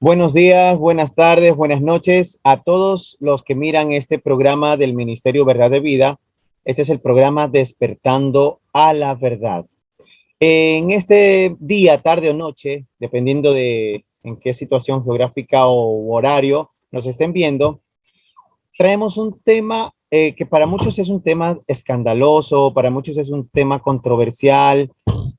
Buenos días, buenas tardes, buenas noches a todos los que miran este programa del Ministerio Verdad de Vida. Este es el programa Despertando a la Verdad. En este día, tarde o noche, dependiendo de en qué situación geográfica o horario nos estén viendo, traemos un tema que para muchos es un tema escandaloso, para muchos es un tema controversial,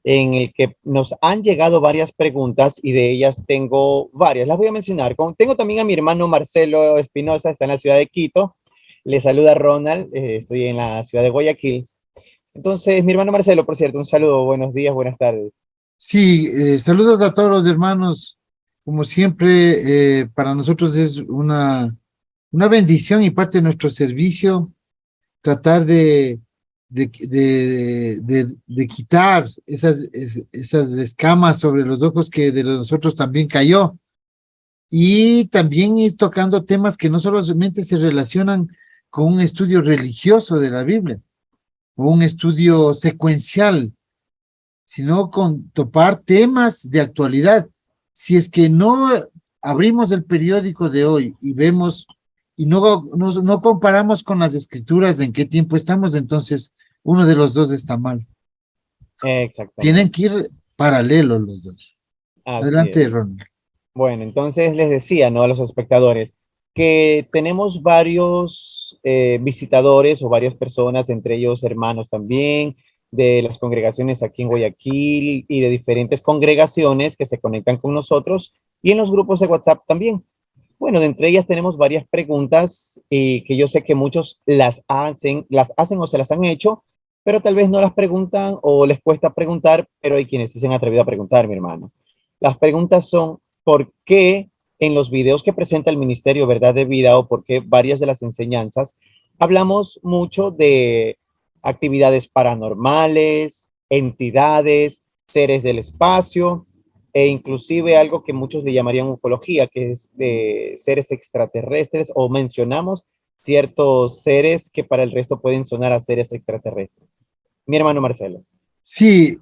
en el que nos han llegado varias preguntas y de ellas tengo varias. Las voy a mencionar. Tengo también a mi hermano Marcelo Espinosa, está en la ciudad de Quito. Le saluda Ronald, estoy en la ciudad de Guayaquil. Entonces, mi hermano Marcelo, por cierto, un saludo, buenos días, buenas tardes. Sí, saludos a todos los hermanos. Como siempre, para nosotros es una bendición y parte de nuestro servicio tratar de quitar esas escamas sobre los ojos que de nosotros también cayó. Y también ir tocando temas que no solamente se relacionan con un estudio religioso de la Biblia o un estudio secuencial, sino con topar temas de actualidad. Si es que no abrimos el periódico de hoy y vemos y no comparamos con las escrituras de en qué tiempo estamos, entonces uno de los dos está mal. Tienen Exactamente, que ir paralelos los dos. así es. Adelante, Ronald. Bueno, entonces les decía, ¿no? A los espectadores que tenemos varios visitadores o varias personas, entre ellos hermanos también, de las congregaciones aquí en Guayaquil y de diferentes congregaciones que se conectan con nosotros y en los grupos de WhatsApp también. Bueno, de entre ellas tenemos varias preguntas que yo sé que muchos las hacen o se las han hecho, pero tal vez no las preguntan o les cuesta preguntar, pero hay quienes sí se han atrevido a preguntar, mi hermano. Las preguntas son, ¿por qué en los videos que presenta el Ministerio Verdad de Vida o por qué varias de las enseñanzas hablamos mucho de actividades paranormales, entidades, seres del espacio e inclusive algo que muchos le llamarían ufología, que es de seres extraterrestres, o mencionamos ciertos seres que para el resto pueden sonar a seres extraterrestres? Mi hermano Marcelo. Sí,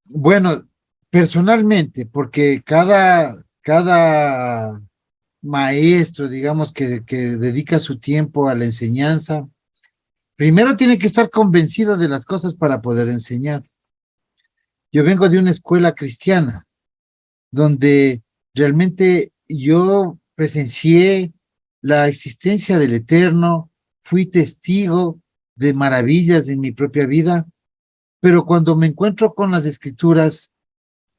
bueno, personalmente, porque cada maestro, digamos, que dedica su tiempo a la enseñanza, primero tiene que estar convencido de las cosas para poder enseñar. Yo vengo de una escuela cristiana donde realmente yo presencié la existencia del Eterno, fui testigo de maravillas en mi propia vida, pero cuando me encuentro con las escrituras,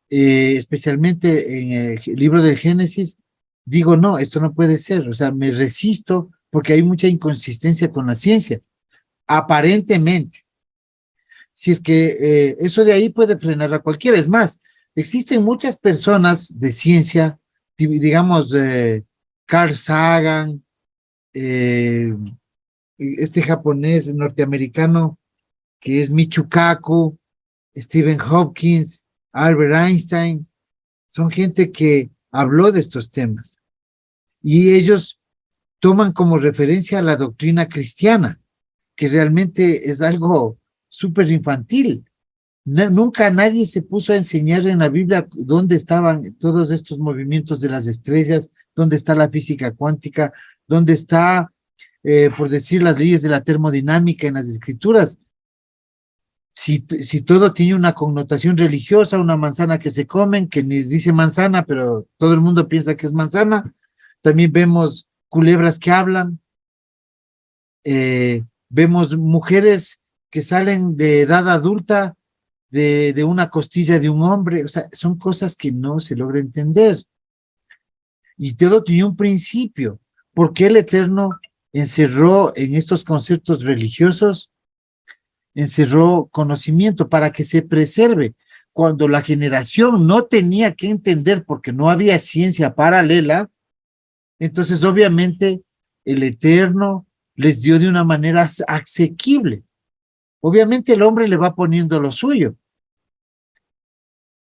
especialmente en el libro del Génesis, digo, no, esto no puede ser, o sea, me resisto porque hay mucha inconsistencia con la ciencia, aparentemente. Si es que eso de ahí puede frenar a cualquiera. Es más, existen muchas personas de ciencia, digamos, Carl Sagan, eh, este japonés norteamericano que es Michio Kaku, Stephen Hopkins, Albert Einstein, son gente que habló de estos temas y ellos toman como referencia la doctrina cristiana, que realmente es algo súper infantil. Nunca nadie se puso a enseñar en la Biblia dónde estaban todos estos movimientos de las estrellas, dónde está la física cuántica, dónde está, por decir, las leyes de la termodinámica en las escrituras. Si todo tiene una connotación religiosa, una manzana que se comen, que ni dice manzana, pero todo el mundo piensa que es manzana. También vemos culebras que hablan, vemos mujeres que salen de edad adulta de una costilla de un hombre, o sea, son cosas que no se logra entender. Y todo tiene un principio. ¿Por qué el Eterno encerró en estos conceptos religiosos, encerró conocimiento para que se preserve? Cuando la generación no tenía que entender porque no había ciencia paralela, entonces obviamente el Eterno les dio de una manera asequible. Obviamente el hombre le va poniendo lo suyo.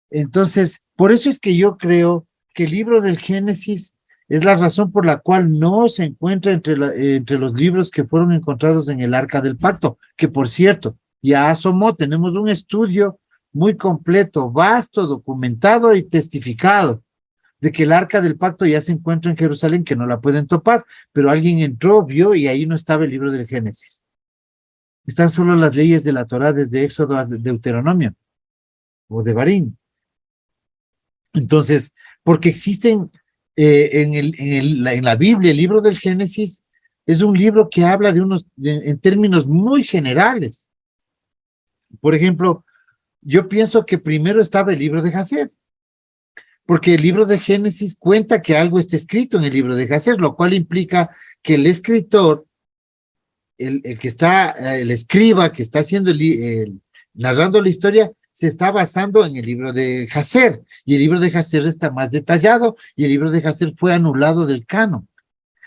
Entonces, por eso es que yo creo que el libro del Génesis es la razón por la cual no se encuentra entre los libros que fueron encontrados en el Arca del Pacto, que por cierto, ya asomó, tenemos un estudio muy completo, vasto, documentado y testificado de que el arca del pacto ya se encuentra en Jerusalén, que no la pueden topar, pero alguien entró, vio y ahí no estaba el libro del Génesis. Están solo las leyes de la Torá desde Éxodo a Deuteronomio o de Barín. Entonces, porque existen en la Biblia, el libro del Génesis es un libro que habla en términos muy generales. Por ejemplo, yo pienso que primero estaba el libro de Jacer, porque el libro de Génesis cuenta que algo está escrito en el libro de Jacer, lo cual implica que el escritor, el escriba que está haciendo narrando la historia, se está basando en el libro de Jacer, y el libro de Jacer está más detallado, y el libro de Jacer fue anulado del canon.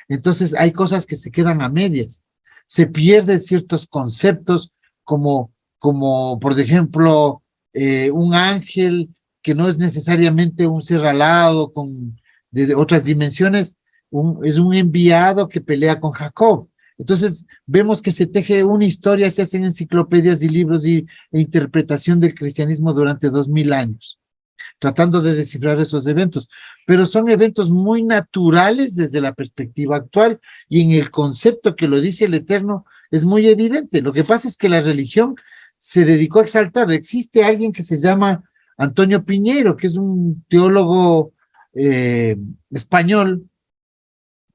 Entonces hay cosas que se quedan a medias, se pierden ciertos conceptos como por ejemplo, un ángel que no es necesariamente un ser alado de otras dimensiones, es un enviado que pelea con Jacob. Entonces vemos que se teje una historia, se hacen enciclopedias y libros e interpretación del cristianismo durante 2000 años, tratando de descifrar esos eventos, pero son eventos muy naturales desde la perspectiva actual y en el concepto que lo dice el Eterno es muy evidente. Lo que pasa es que la religión se dedicó a exaltar. Existe alguien que se llama Antonio Piñeiro, que es un teólogo español,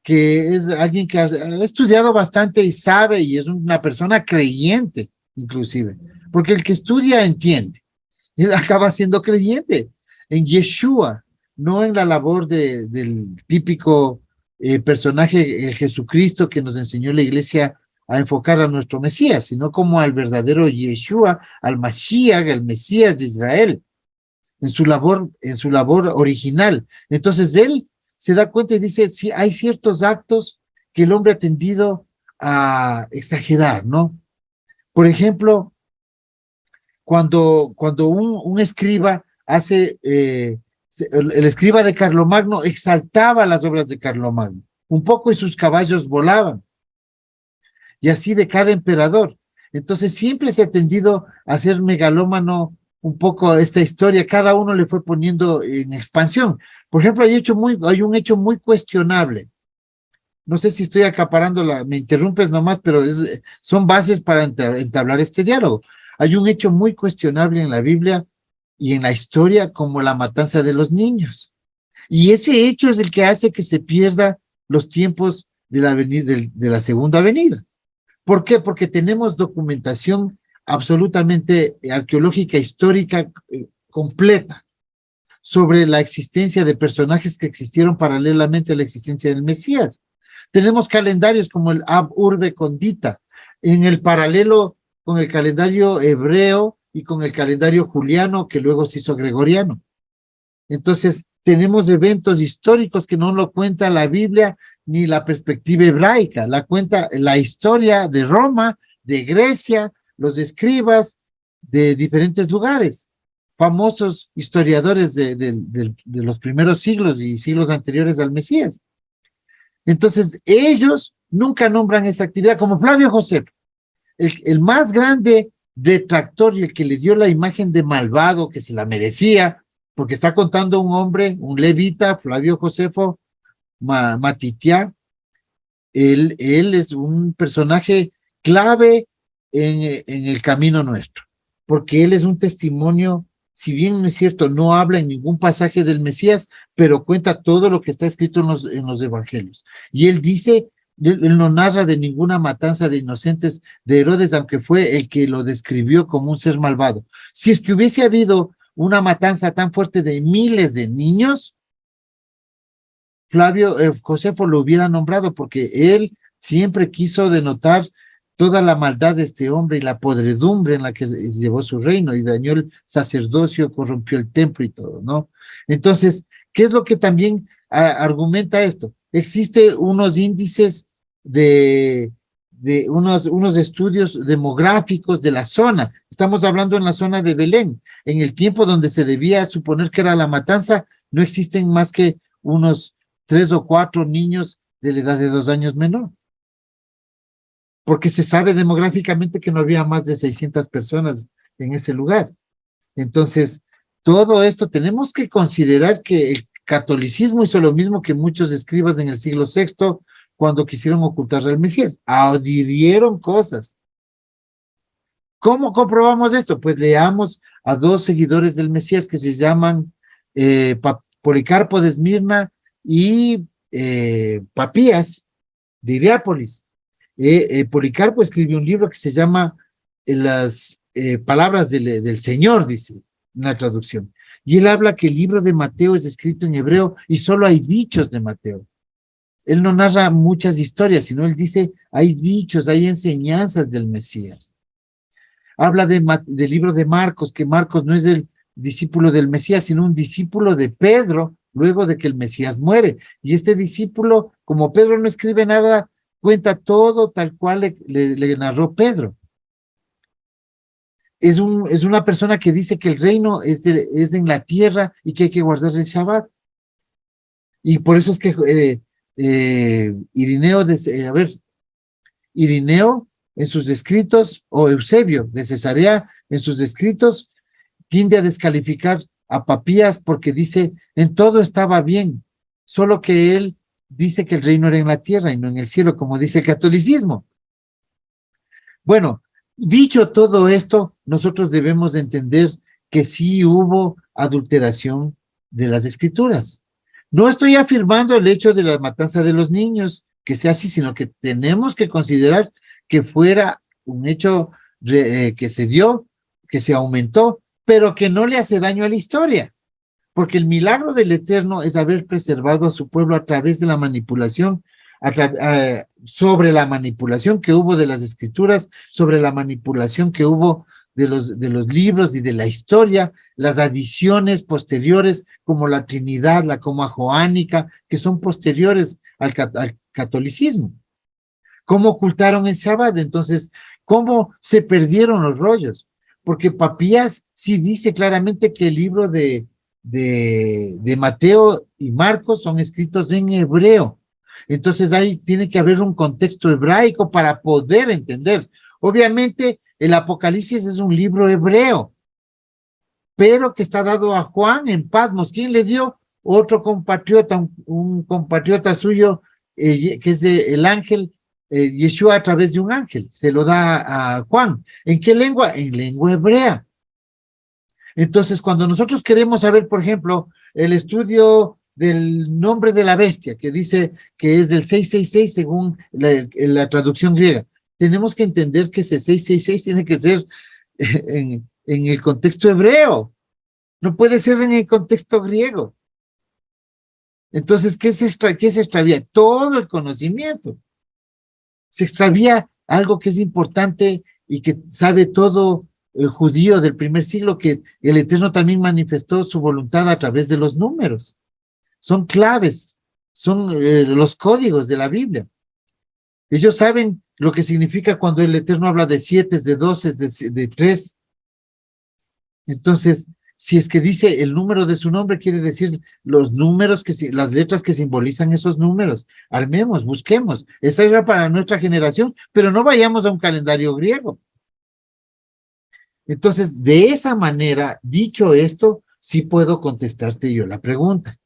que es alguien que ha estudiado bastante y sabe, y es una persona creyente, inclusive, porque el que estudia entiende, él acaba siendo creyente en Yeshua, no en la labor del típico personaje, el Jesucristo que nos enseñó la iglesia a enfocar a nuestro Mesías, sino como al verdadero Yeshua, al Mashiach, al Mesías de Israel, en su labor original. Entonces él se da cuenta y dice, sí, hay ciertos actos que el hombre ha tendido a exagerar, ¿no? Por ejemplo, cuando un escriba hace, el escriba de Carlomagno exaltaba las obras de Carlomagno, un poco y sus caballos volaban, y así de cada emperador. Entonces siempre se ha tendido a ser megalómano un poco esta historia, cada uno le fue poniendo en expansión. Por ejemplo, hay un hecho muy cuestionable. No sé si estoy acaparando me interrumpes nomás, pero son bases para entablar este diálogo. Hay un hecho muy cuestionable en la Biblia y en la historia como la matanza de los niños. Y ese hecho es el que hace que se pierda los tiempos de la segunda venida. ¿Por qué? Porque tenemos documentación absolutamente arqueológica, histórica, completa sobre la existencia de personajes que existieron paralelamente a la existencia del Mesías. Tenemos calendarios como el Ab Urbe Condita, en el paralelo con el calendario hebreo y con el calendario juliano que luego se hizo gregoriano. Entonces, tenemos eventos históricos que no lo cuenta la Biblia ni la perspectiva hebraica, la cuenta la historia de Roma, de Grecia, los escribas de diferentes lugares, famosos historiadores de los primeros siglos y siglos anteriores al Mesías. Entonces, ellos nunca nombran esa actividad, como Flavio Josefo, el más grande detractor y el que le dio la imagen de malvado que se la merecía, porque está contando un hombre, un levita, Flavio Josefo Matitiá. Él es un personaje clave en el camino nuestro, porque él es un testimonio, si bien no es cierto, no habla en ningún pasaje del Mesías, pero cuenta todo lo que está escrito en los evangelios. Y él dice, él no narra de ninguna matanza de inocentes de Herodes, aunque fue el que lo describió como un ser malvado. Si es que hubiese habido una matanza tan fuerte de miles de niños, Flavio Josefo lo hubiera nombrado porque él siempre quiso denotar toda la maldad de este hombre y la podredumbre en la que llevó su reino y dañó el sacerdocio, corrompió el templo y todo, ¿no? Entonces, ¿qué es lo que también argumenta esto? Existe unos índices de unos estudios demográficos de la zona. Estamos hablando en la zona de Belén. En el tiempo donde se debía suponer que era la matanza, no existen más que unos 3 o 4 niños de la edad de 2 años menor, porque se sabe demográficamente que no había más de 600 personas en ese lugar. Entonces, todo esto tenemos que considerar que catolicismo hizo lo mismo que muchos escribas en el siglo VI cuando quisieron ocultar al Mesías. Adhirieron cosas. ¿Cómo comprobamos esto? Pues leamos a dos seguidores del Mesías que se llaman Policarpo de Esmirna y Papías de Hierápolis. Policarpo escribió un libro que se llama Las Palabras del Señor, dice en la traducción. Y él habla que el libro de Mateo es escrito en hebreo y solo hay dichos de Mateo. Él no narra muchas historias, sino él dice, hay dichos, hay enseñanzas del Mesías. Habla del libro de Marcos, que Marcos no es el discípulo del Mesías, sino un discípulo de Pedro, luego de que el Mesías muere. Y este discípulo, como Pedro no escribe nada, cuenta todo tal cual le narró Pedro. Es una persona que dice que el reino es en la tierra y que hay que guardar el Shabbat. Y por eso es que Irineo en sus escritos, o Eusebio de Cesarea en sus escritos, tiende a descalificar a Papías porque dice, en todo estaba bien, solo que él dice que el reino era en la tierra y no en el cielo, como dice el catolicismo. Bueno, dicho todo esto, nosotros debemos de entender que sí hubo adulteración de las escrituras. No estoy afirmando el hecho de la matanza de los niños, que sea así, sino que tenemos que considerar que fuera un hecho que se dio, que se aumentó, pero que no le hace daño a la historia. Porque el milagro del Eterno es haber preservado a su pueblo a través de la manipulación, sobre la manipulación que hubo de las escrituras, sobre la manipulación que hubo de los libros y de la historia, las adiciones posteriores como la Trinidad, la coma joánica, que son posteriores al catolicismo. ¿Cómo ocultaron el Shabbat? Entonces, ¿cómo se perdieron los rollos? Porque Papías sí dice claramente que el libro de Mateo y Marcos son escritos en hebreo. Entonces ahí tiene que haber un contexto hebraico para poder entender. Obviamente el Apocalipsis es un libro hebreo, pero que está dado a Juan en Patmos. ¿Quién le dio? Otro compatriota, un compatriota suyo, que es el ángel, Yeshua a través de un ángel. Se lo da a Juan. ¿En qué lengua? En lengua hebrea. Entonces, cuando nosotros queremos saber, por ejemplo, el estudio del nombre de la bestia, que dice que es del 666 según la traducción griega, tenemos que entender que ese 666 tiene que ser en el contexto hebreo, no puede ser en el contexto griego. Entonces, ¿qué se extravía? Todo el conocimiento. Se extravía algo que es importante y que sabe todo judío del primer siglo, que el Eterno también manifestó su voluntad a través de los números. Son claves, son los códigos de la Biblia. Ellos saben lo que significa cuando el Eterno habla de 7, de 12, de 3. Entonces, si es que dice el número de su nombre, quiere decir los números, las letras que simbolizan esos números. Armemos, busquemos. Esa era para nuestra generación, pero no vayamos a un calendario griego. Entonces, de esa manera, dicho esto, sí puedo contestarte yo la pregunta.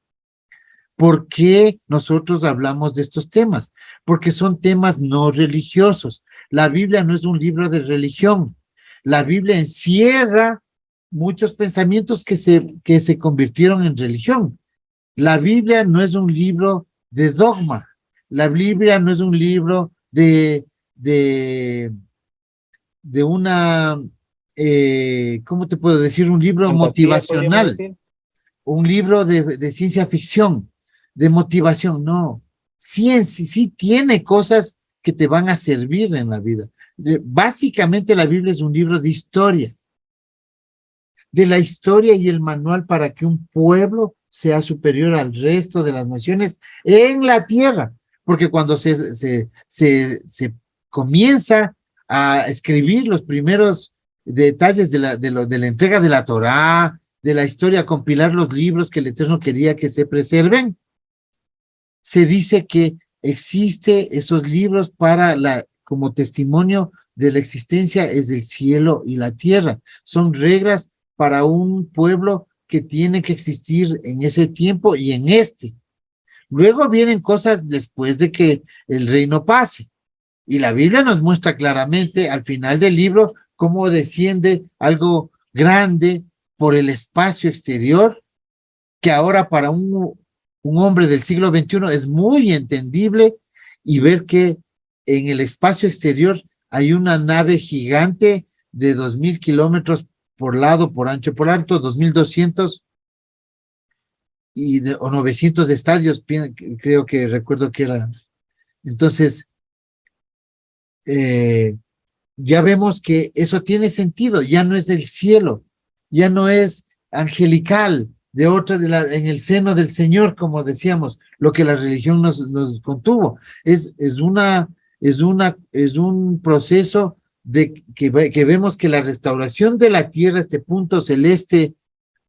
¿Por qué nosotros hablamos de estos temas? Porque son temas no religiosos. La Biblia no es un libro de religión. La Biblia encierra muchos pensamientos que se convirtieron en religión. La Biblia no es un libro de dogma. La Biblia no es un libro de una, ¿cómo te puedo decir? Un libro motivacional, un libro de ciencia ficción, de motivación. No, sí tiene cosas que te van a servir en la vida. Básicamente la Biblia es un libro de historia, de la historia y el manual para que un pueblo sea superior al resto de las naciones en la tierra, porque cuando se comienza a escribir los primeros detalles de la entrega de la Torá, de la historia, compilar los libros que el Eterno quería que se preserven, se dice que existe esos libros como testimonio de la existencia es del cielo y la tierra. Son reglas para un pueblo que tienen que existir en ese tiempo y en este. Luego vienen cosas después de que el reino pase. Y la Biblia nos muestra claramente al final del libro cómo desciende algo grande por el espacio exterior, que ahora para un hombre del siglo XXI es muy entendible, y ver que en el espacio exterior hay una nave gigante de 2000 kilómetros por lado, por ancho, por alto, 2200 o 900 estadios, creo que recuerdo que era. Entonces, eh, ya vemos que eso tiene sentido, ya no es del cielo, ya no es angelical, de otra en el seno del Señor, como decíamos, lo que la religión nos contuvo. Es un proceso que vemos que la restauración de la tierra, este punto celeste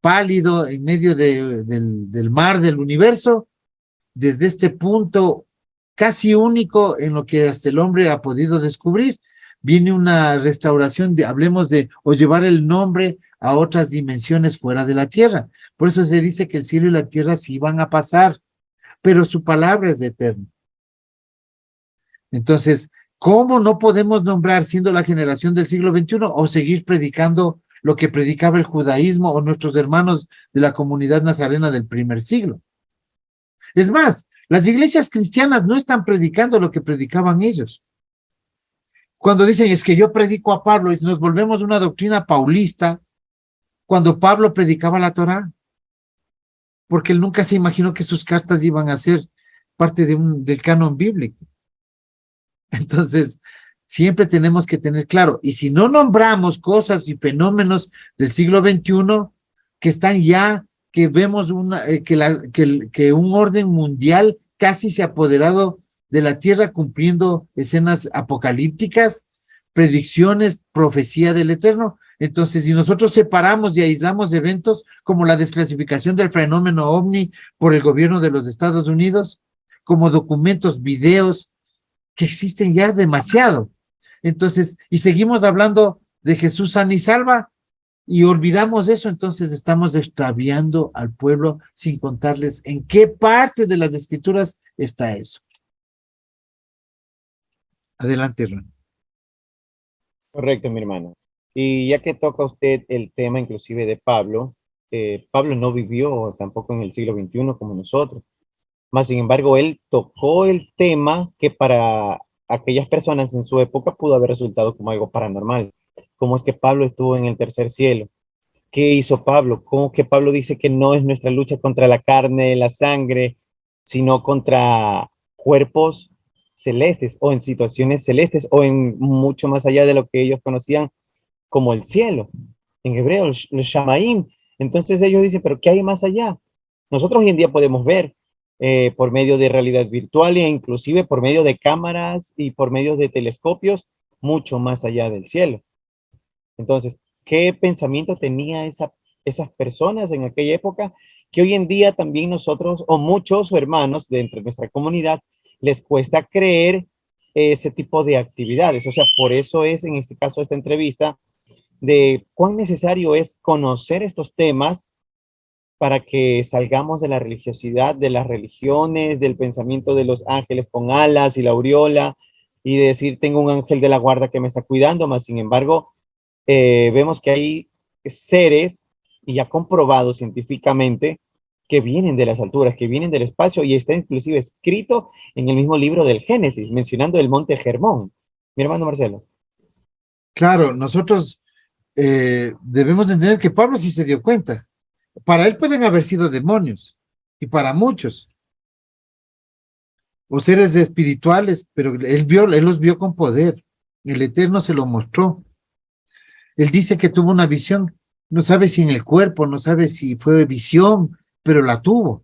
pálido en medio del mar del universo, desde este punto casi único en lo que hasta el hombre ha podido descubrir, viene una restauración hablemos de, o llevar el nombre a otras dimensiones fuera de la tierra. Por eso se dice que el cielo y la tierra sí van a pasar, pero su palabra es eterna. Entonces, ¿cómo no podemos nombrar, siendo la generación del siglo XXI, o seguir predicando lo que predicaba el judaísmo o nuestros hermanos de la comunidad nazarena del primer siglo? Es más, las iglesias cristianas no están predicando lo que predicaban ellos. Cuando dicen es que yo predico a Pablo, y nos volvemos una doctrina paulista, cuando Pablo predicaba la Torá, porque él nunca se imaginó que sus cartas iban a ser parte del canon bíblico. Entonces, siempre tenemos que tener claro, y si no nombramos cosas y fenómenos del siglo XXI que están ya, que vemos que un orden mundial casi se ha apoderado de la tierra, cumpliendo escenas apocalípticas, predicciones, profecía del Eterno. Entonces, si nosotros separamos y aislamos eventos como la desclasificación del fenómeno ovni por el gobierno de los Estados Unidos, como documentos, videos, que existen ya demasiado. Entonces, y seguimos hablando de Jesús sana y salva, y olvidamos eso, entonces estamos extraviando al pueblo sin contarles en qué parte de las escrituras está eso. Adelante, Ron. Correcto, mi hermano. Y ya que toca usted el tema inclusive de Pablo, Pablo no vivió tampoco en el siglo XXI como nosotros. Más sin embargo, él tocó el tema que para aquellas personas en su época pudo haber resultado como algo paranormal. ¿Cómo es que Pablo estuvo en el tercer cielo? ¿Qué hizo Pablo? ¿Cómo que Pablo dice que no es nuestra lucha contra la carne, la sangre, sino contra cuerpos celestes o en situaciones celestes o en mucho más allá de lo que ellos conocían como el cielo? En hebreo, los Shamaim. Entonces ellos dicen, pero ¿qué hay más allá? Nosotros hoy en día podemos ver por medio de realidad virtual e inclusive por medio de cámaras y por medio de telescopios mucho más allá del cielo. Entonces, ¿qué pensamiento tenía esas personas en aquella época que hoy en día también nosotros o muchos hermanos de entre nuestra comunidad les cuesta creer ese tipo de actividades? O sea, por eso es en este caso esta entrevista de cuán necesario es conocer estos temas para que salgamos de la religiosidad, de las religiones, del pensamiento de los ángeles con alas y la aureola, y de decir, tengo un ángel de la guarda que me está cuidando, más sin embargo, vemos que hay seres, y ya comprobado científicamente, que vienen de las alturas, que vienen del espacio, y está inclusive escrito en el mismo libro del Génesis, mencionando el monte Hermón. Mi hermano Marcelo. Claro, nosotros debemos entender que Pablo sí se dio cuenta. Para él pueden haber sido demonios, y para muchos, o seres espirituales, pero él los vio con poder. El Eterno se lo mostró. Él dice que tuvo una visión, no sabe si en el cuerpo, no sabe si fue visión, pero la tuvo.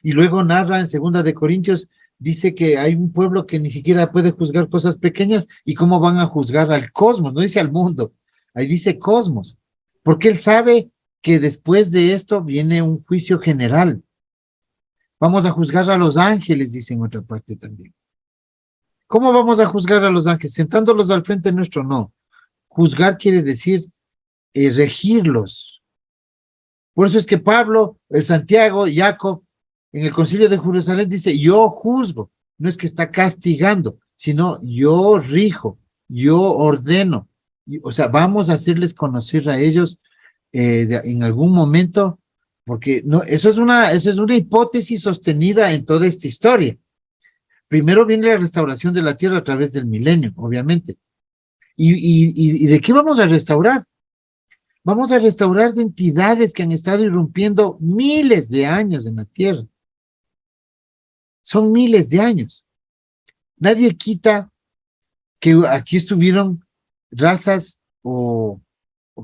Y luego narra en Segunda de Corintios, dice que hay un pueblo que ni siquiera puede juzgar cosas pequeñas, y cómo van a juzgar al cosmos, no dice al mundo, ahí dice cosmos, porque él sabe que después de esto viene un juicio general. Vamos a juzgar a los ángeles, dice en otra parte también. ¿Cómo vamos a juzgar a los ángeles? ¿Sentándolos al frente nuestro? No. Juzgar quiere decir regirlos, Por eso es que Pablo, Santiago, Jacob, en el Concilio de Jerusalén dice, yo juzgo, no es que está castigando, sino yo rijo, yo ordeno. O sea, vamos a hacerles conocer a ellos en algún momento, porque no, eso es una hipótesis sostenida en toda esta historia. Primero viene la restauración de la tierra a través del milenio, obviamente. ¿Y de qué vamos a restaurar? Vamos a restaurar de entidades que han estado irrumpiendo miles de años en la tierra. Son miles de años. Nadie quita que aquí estuvieron razas o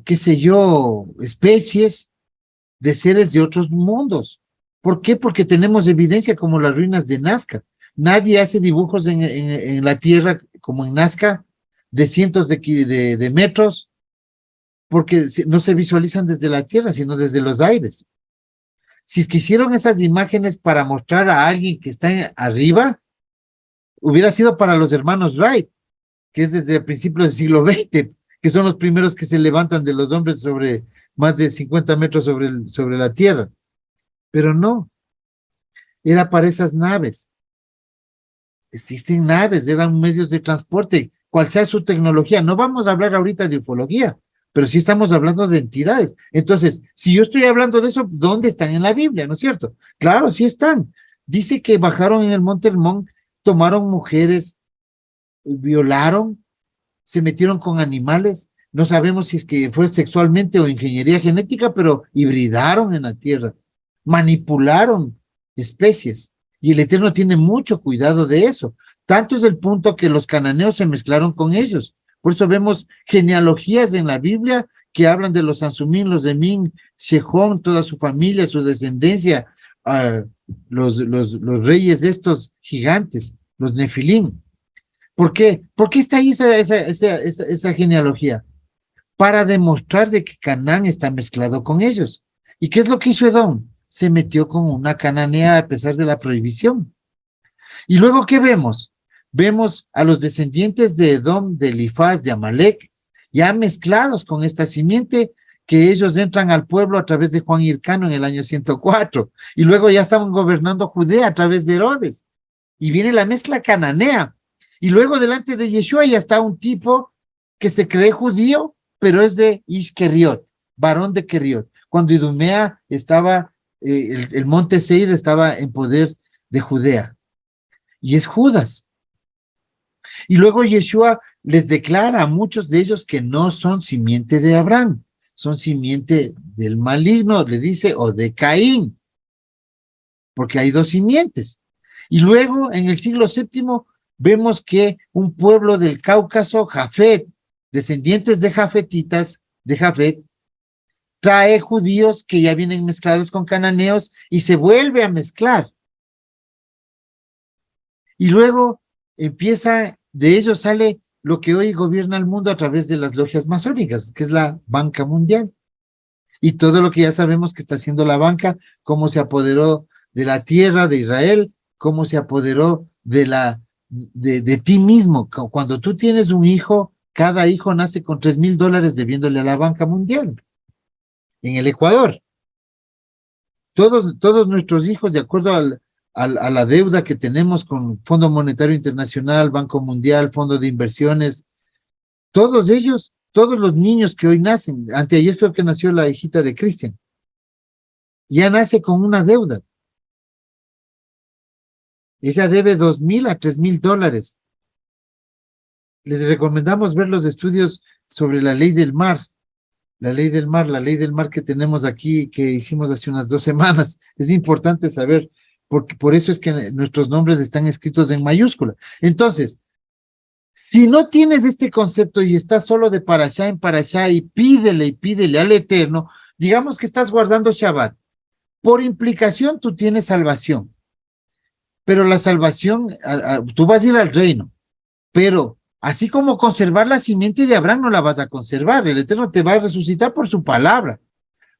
qué sé yo, especies de seres de otros mundos. ¿Por qué? Porque tenemos evidencia como las ruinas de Nazca. Nadie hace dibujos en la tierra como en Nazca de cientos de metros porque no se visualizan desde la tierra, sino desde los aires. Si es que hicieron esas imágenes para mostrar a alguien que está arriba, hubiera sido para los hermanos Wright, que es desde el principio del siglo XX, que son los primeros que se levantan de los hombres sobre más de 50 metros sobre la tierra. Pero no, era para esas naves. Existen naves, eran medios de transporte, cual sea su tecnología. No vamos a hablar ahorita de ufología, pero sí estamos hablando de entidades. Entonces, si yo estoy hablando de eso, ¿dónde están en la Biblia? ¿No es cierto? Claro, sí están. Dice que bajaron en el Monte Hermón, tomaron mujeres, violaron, se metieron con animales. No sabemos si es que fue sexualmente o ingeniería genética, pero hibridaron en la tierra, manipularon especies. Y el Eterno tiene mucho cuidado de eso. Tanto es el punto que los cananeos se mezclaron con ellos. Por eso vemos genealogías en la Biblia que hablan de los Ansumín, los Emín, Shejón, toda su familia, su descendencia, los reyes de estos gigantes, los Nefilim. ¿Por qué? ¿Por qué está ahí esa genealogía? Para demostrar de que Canaán está mezclado con ellos. ¿Y qué es lo que hizo Edom? Se metió con una cananea a pesar de la prohibición. ¿Y luego qué vemos? Vemos a los descendientes de Edom, de Elifaz, de Amalek, ya mezclados con esta simiente, que ellos entran al pueblo a través de Juan Hircano en el año 104, y luego ya estaban gobernando Judea a través de Herodes, y viene la mezcla cananea, y luego delante de Yeshua ya está un tipo que se cree judío, pero es de Isqueriot, varón de Queriot, cuando Idumea estaba, el monte Seir estaba en poder de Judea, y es Judas. Y luego Yeshua les declara a muchos de ellos que no son simiente de Abraham, son simiente del maligno, le dice, o de Caín, porque hay dos simientes. Y luego en el siglo VII vemos que un pueblo del Cáucaso, Jafet, descendientes de jafetitas, de Jafet, trae judíos que ya vienen mezclados con cananeos y se vuelve a mezclar. Y luego empieza, de ellos sale lo que hoy gobierna el mundo a través de las logias masónicas, que es la banca mundial. Y todo lo que ya sabemos que está haciendo la banca, cómo se apoderó de la tierra de Israel, cómo se apoderó de ti mismo. Cuando tú tienes un hijo, cada hijo nace con $3,000 debiéndole a la banca mundial. En el Ecuador. Todos nuestros hijos, de acuerdo a la deuda que tenemos con Fondo Monetario Internacional, Banco Mundial, Fondo de Inversiones, todos ellos, todos los niños que hoy nacen, anteayer creo que nació la hijita de Cristian, ya nace con una deuda. Ella debe $2,000 a $3,000. Les recomendamos ver los estudios sobre la ley del mar, la ley del mar que tenemos aquí, que hicimos hace unas 2 semanas. Es importante saber, porque por eso es que nuestros nombres están escritos en mayúscula. Entonces, si no tienes este concepto y estás solo de parashá en parashá y pídele al Eterno, digamos que estás guardando Shabbat. Por implicación, tú tienes salvación. Pero la salvación, tú vas a ir al reino. Pero así como conservar la simiente de Abraham no la vas a conservar. El Eterno te va a resucitar por su palabra.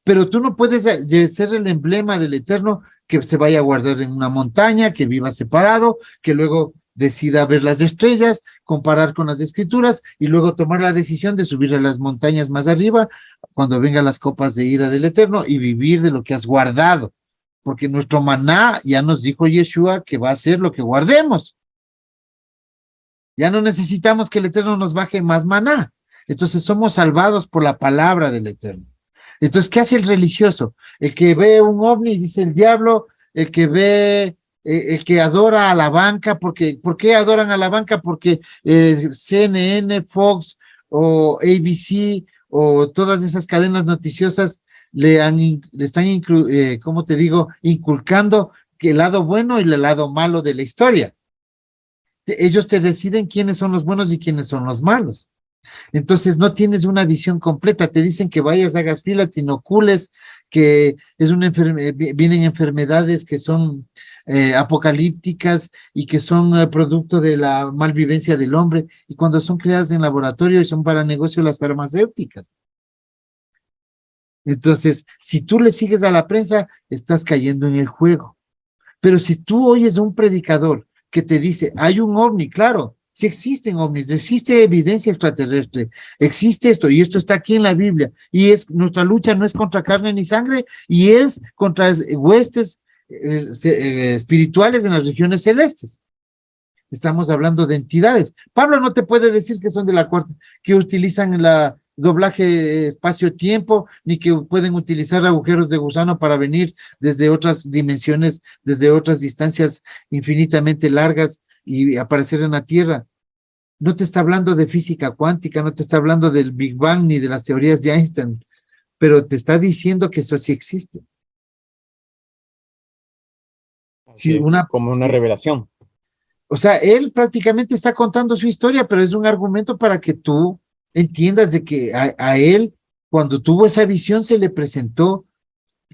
Pero tú no puedes ser el emblema del Eterno que se vaya a guardar en una montaña, que viva separado, que luego decida ver las estrellas, comparar con las escrituras y luego tomar la decisión de subir a las montañas más arriba cuando vengan las copas de ira del Eterno y vivir de lo que has guardado. Porque nuestro maná ya nos dijo Yeshua que va a ser lo que guardemos. Ya no necesitamos que el Eterno nos baje más maná. Entonces somos salvados por la palabra del Eterno. Entonces, ¿qué hace el religioso? El que ve un ovni, dice el diablo, el que ve, el que adora a la banca, porque, ¿por qué adoran a la banca? Porque CNN, Fox o ABC o todas esas cadenas noticiosas le están, ¿cómo te digo?, inculcando que el lado bueno y el lado malo de la historia. Ellos te deciden quiénes son los buenos y quiénes son los malos. Entonces no tienes una visión completa, te dicen que vayas, hagas fila, te inocules, que es una vienen enfermedades que son apocalípticas y que son producto de la malvivencia del hombre, y cuando son creadas en laboratorio y son para negocio las farmacéuticas. Entonces, si tú le sigues a la prensa, estás cayendo en el juego. Pero si tú oyes a un predicador que te dice, hay un ovni, claro, sí existen ovnis, existe evidencia extraterrestre, existe esto, y esto está aquí en la Biblia, y es nuestra lucha no es contra carne ni sangre, y es contra huestes espirituales en las regiones celestes. Estamos hablando de entidades. Pablo no te puede decir que son de la cuarta, que utilizan la doblaje espacio-tiempo, ni que pueden utilizar agujeros de gusano para venir desde otras dimensiones, desde otras distancias infinitamente largas y aparecer en la Tierra. No te está hablando de física cuántica, no te está hablando del Big Bang ni de las teorías de Einstein, pero te está diciendo que eso sí existe. Si como una revelación. O sea, él prácticamente está contando su historia, pero es un argumento para que tú entiendas de que a él, cuando tuvo esa visión, se le presentó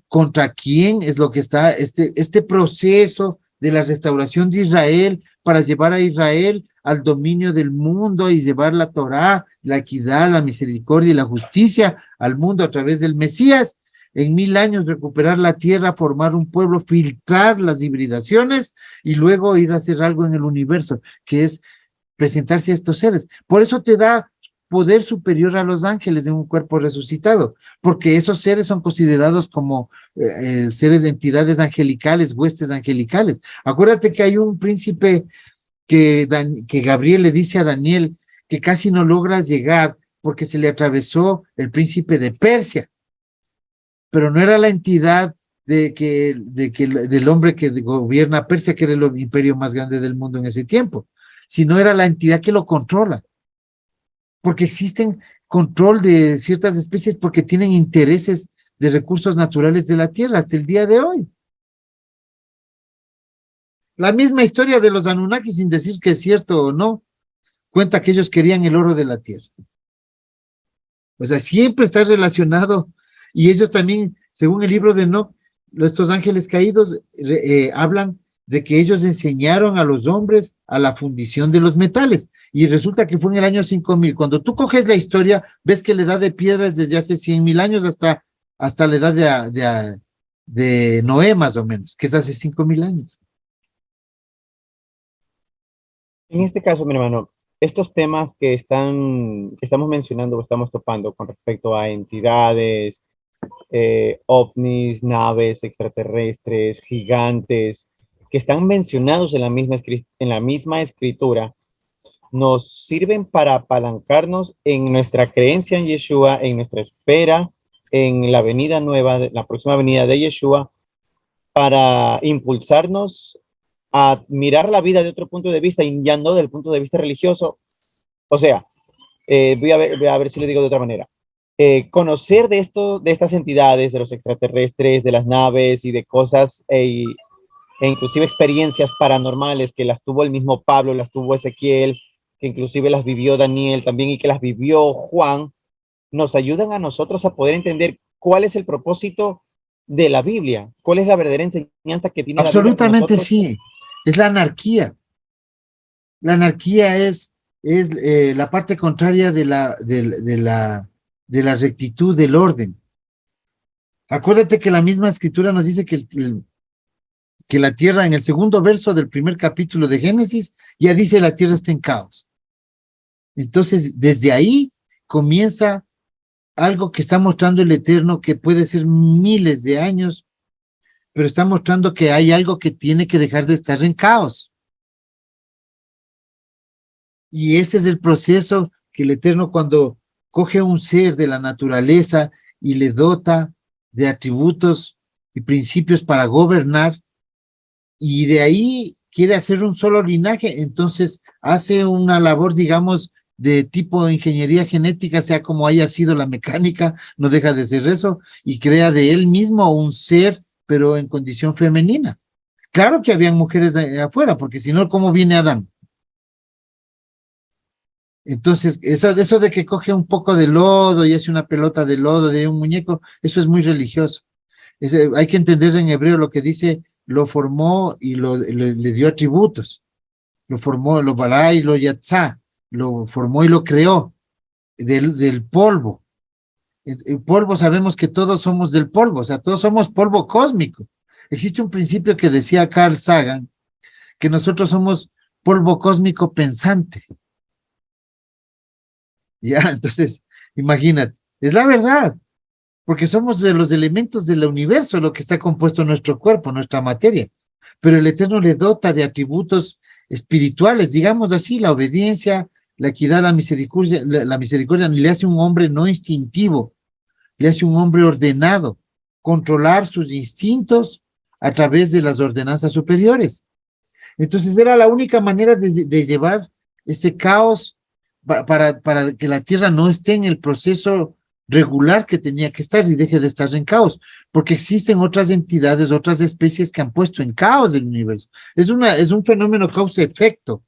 contra quién es lo que está este proceso de la restauración de Israel para llevar a Israel al dominio del mundo y llevar la Torá, la equidad, la misericordia y la justicia al mundo a través del Mesías. En 1000 años recuperar la tierra, formar un pueblo, filtrar las hibridaciones y luego ir a hacer algo en el universo, que es presentarse a estos seres. Por eso te da poder superior a los ángeles en un cuerpo resucitado, porque esos seres son considerados como seres de entidades angelicales, huestes angelicales. Acuérdate que hay un príncipe que Gabriel le dice a Daniel que casi no logra llegar porque se le atravesó el príncipe de Persia, pero no era la entidad del hombre que gobierna Persia, que era el imperio más grande del mundo en ese tiempo, sino era la entidad que lo controla, porque existen control de ciertas especies porque tienen intereses de recursos naturales de la tierra hasta el día de hoy. La misma historia de los Anunnaki, sin decir que es cierto o no, cuenta que ellos querían el oro de la tierra. O sea, siempre está relacionado, y ellos también, según el libro de Enoch, estos ángeles caídos hablan de que ellos enseñaron a los hombres a la fundición de los metales, y resulta que fue en el año 5000. Cuando tú coges la historia, ves que la edad de piedra es desde hace 100,000 años hasta la edad de Noé, más o menos, que es hace 5000 años. En este caso, mi hermano, estos temas que estamos mencionando o estamos topando con respecto a entidades, ovnis, naves extraterrestres, gigantes, que están mencionados en la misma escritura, nos sirven para apalancarnos en nuestra creencia en Yeshua, en nuestra espera, en la venida nueva, la próxima venida de Yeshua, para impulsarnos a mirar la vida de otro punto de vista y ya no del punto de vista religioso. O sea, voy a ver si le digo de otra manera. Conocer de estas entidades, de los extraterrestres, de las naves y de cosas e inclusive experiencias paranormales que las tuvo el mismo Pablo, las tuvo Ezequiel, que inclusive las vivió Daniel también y que las vivió Juan, nos ayudan a nosotros a poder entender cuál es el propósito de la Biblia, cuál es la verdadera enseñanza que tiene la Biblia. Absolutamente sí, es la anarquía. La anarquía es la parte contraria de la rectitud, del orden. Acuérdate que la misma escritura nos dice que que la tierra, en el segundo verso del primer capítulo de Génesis, ya dice la tierra está en caos. Entonces, desde ahí comienza algo que está mostrando el Eterno, que puede ser miles de años, pero está mostrando que hay algo que tiene que dejar de estar en caos. Y ese es el proceso que el Eterno, cuando coge a un ser de la naturaleza y le dota de atributos y principios para gobernar, y de ahí quiere hacer un solo linaje, entonces hace una labor, digamos, de tipo ingeniería genética, sea como haya sido la mecánica, no deja de ser eso, y crea de él mismo un ser, pero en condición femenina. Claro que habían mujeres afuera, porque si no, ¿cómo viene Adán? Entonces, eso de que coge un poco de lodo y hace una pelota de lodo de un muñeco, eso es muy religioso. Hay que entender en hebreo lo que dice, lo formó y le dio atributos. Lo formó, lo bará y lo yatzá, lo formó y lo creó del polvo. El polvo, sabemos que todos somos del polvo, o sea, todos somos polvo cósmico. Existe un principio que decía Carl Sagan, que nosotros somos polvo cósmico pensante. Ya, entonces, imagínate, es la verdad, porque somos de los elementos del universo, lo que está compuesto nuestro cuerpo, nuestra materia. Pero el Eterno le dota de atributos espirituales, digamos así, la obediencia, la equidad, la misericordia le hace un hombre no instintivo, le hace un hombre ordenado, controlar sus instintos a través de las ordenanzas superiores. Entonces era la única manera de llevar ese caos para que la Tierra no esté en el proceso regular que tenía que estar y deje de estar en caos, porque existen otras entidades, otras especies que han puesto en caos el universo. Es un fenómeno causa-efecto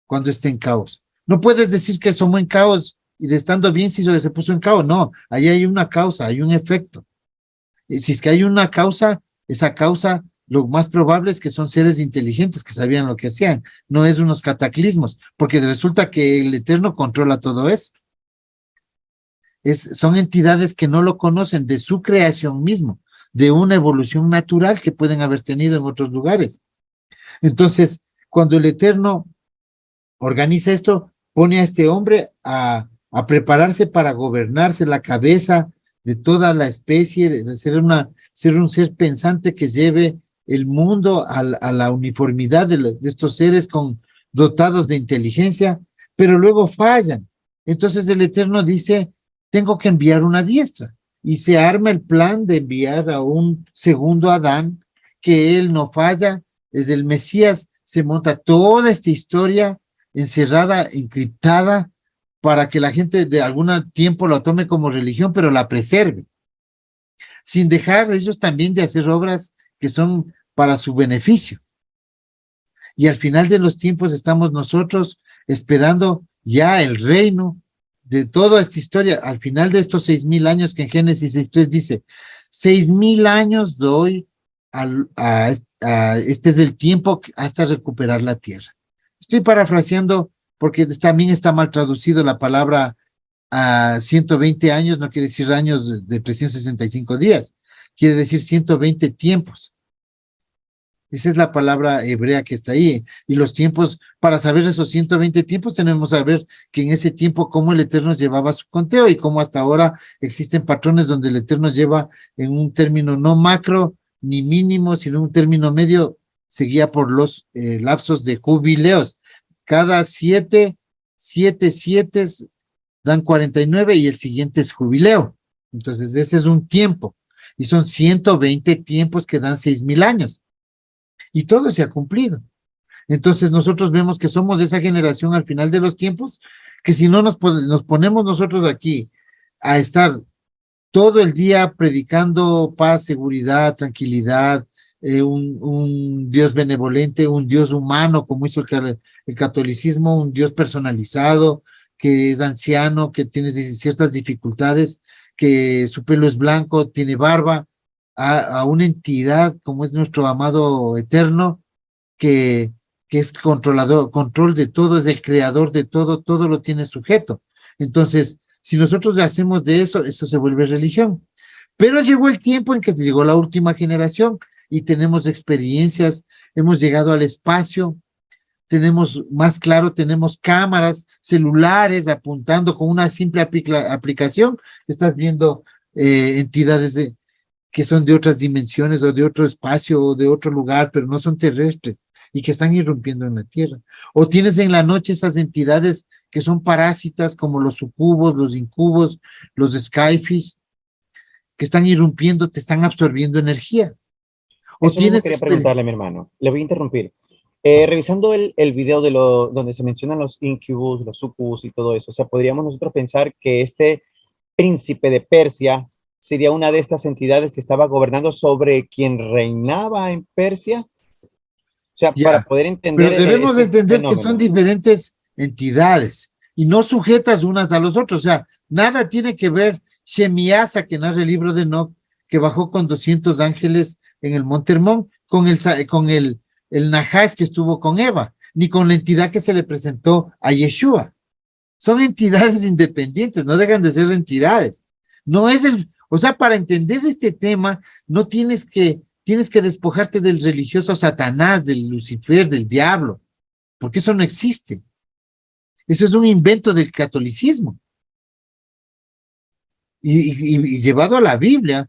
cuando está en caos. No puedes decir que somos en caos y de estando bien si se puso en caos. No, ahí hay una causa, hay un efecto. Y si es que hay una causa, esa causa lo más probable es que son seres inteligentes que sabían lo que hacían, no es unos cataclismos, porque resulta que el Eterno controla todo eso. Son entidades que no lo conocen de su creación mismo, de una evolución natural que pueden haber tenido en otros lugares. Entonces, cuando el Eterno organiza esto, pone a este hombre a prepararse para gobernarse la cabeza de toda la especie, de ser un ser pensante que lleve el mundo a la uniformidad de estos seres dotados de inteligencia, pero luego fallan. Entonces el Eterno dice, tengo que enviar una diestra. Y se arma el plan de enviar a un segundo Adán, que él no falla, es el Mesías, se monta toda esta historia encerrada, encriptada, para que la gente de algún tiempo lo tome como religión, pero la preserve, sin dejar ellos también de hacer obras que son para su beneficio. Y al final de los tiempos estamos nosotros esperando ya el reino de toda esta historia, al final de estos 6,000 años que en Génesis 6:3 dice, 6,000 años doy este es el tiempo hasta recuperar la tierra. Estoy parafraseando porque también está mal traducido la palabra 120 años, no quiere decir años de 365 días, quiere decir 120 tiempos. Esa es la palabra hebrea que está ahí. Y los tiempos, para saber esos 120 tiempos, tenemos que saber que en ese tiempo cómo el Eterno llevaba su conteo y cómo hasta ahora existen patrones donde el Eterno lleva en un término no macro ni mínimo, sino un término medio, se guía por los lapsos de jubileos. Cada siete dan 49 y el siguiente es jubileo. Entonces, ese es un tiempo. Y son 120 tiempos que dan 6,000 años. Y todo se ha cumplido. Entonces nosotros vemos que somos esa generación al final de los tiempos, que si no nos ponemos nosotros aquí a estar todo el día predicando paz, seguridad, tranquilidad, un Dios benevolente, un Dios humano, como hizo el catolicismo, un Dios personalizado, que es anciano, que tiene ciertas dificultades, que su pelo es blanco, tiene barba, a una entidad como es nuestro amado eterno, que es control de todo, es el creador de todo, todo lo tiene sujeto. Entonces, si nosotros hacemos de eso, eso se vuelve religión. Pero llegó el tiempo en que llegó la última generación, y tenemos experiencias, hemos llegado al espacio, tenemos más claro, tenemos cámaras, celulares apuntando con una simple aplicación, estás viendo entidades que son de otras dimensiones o de otro espacio o de otro lugar, pero no son terrestres y que están irrumpiendo en la Tierra. O tienes en la noche esas entidades que son parásitas como los sucubos, los incubos, los skyfish, que están irrumpiendo, te están absorbiendo energía. O Eso mismo tienes quería preguntarle a mi hermano. Le voy a interrumpir. Revisando el video donde se mencionan los incubus, los sucubus y todo eso, o sea, podríamos nosotros pensar que este príncipe de Persia sería una de estas entidades que estaba gobernando sobre quien reinaba en Persia. O sea, para ya, poder pero entender debemos de este entender que son fenómeno. diferentes entidades y no sujetas unas a los otros. O sea, nada tiene que ver Shemiasa, que narra el libro de Enoch, que bajó con 200 ángeles en el Monte Hermón, con el Najas que estuvo con Eva, ni con la entidad que se le presentó a Yeshua. Son entidades independientes, no dejan de ser entidades. No es o sea, para entender este tema, no tienes que despojarte del religioso Satanás, del Lucifer, del diablo, porque eso no existe. Eso es un invento del catolicismo. Y llevado a la Biblia,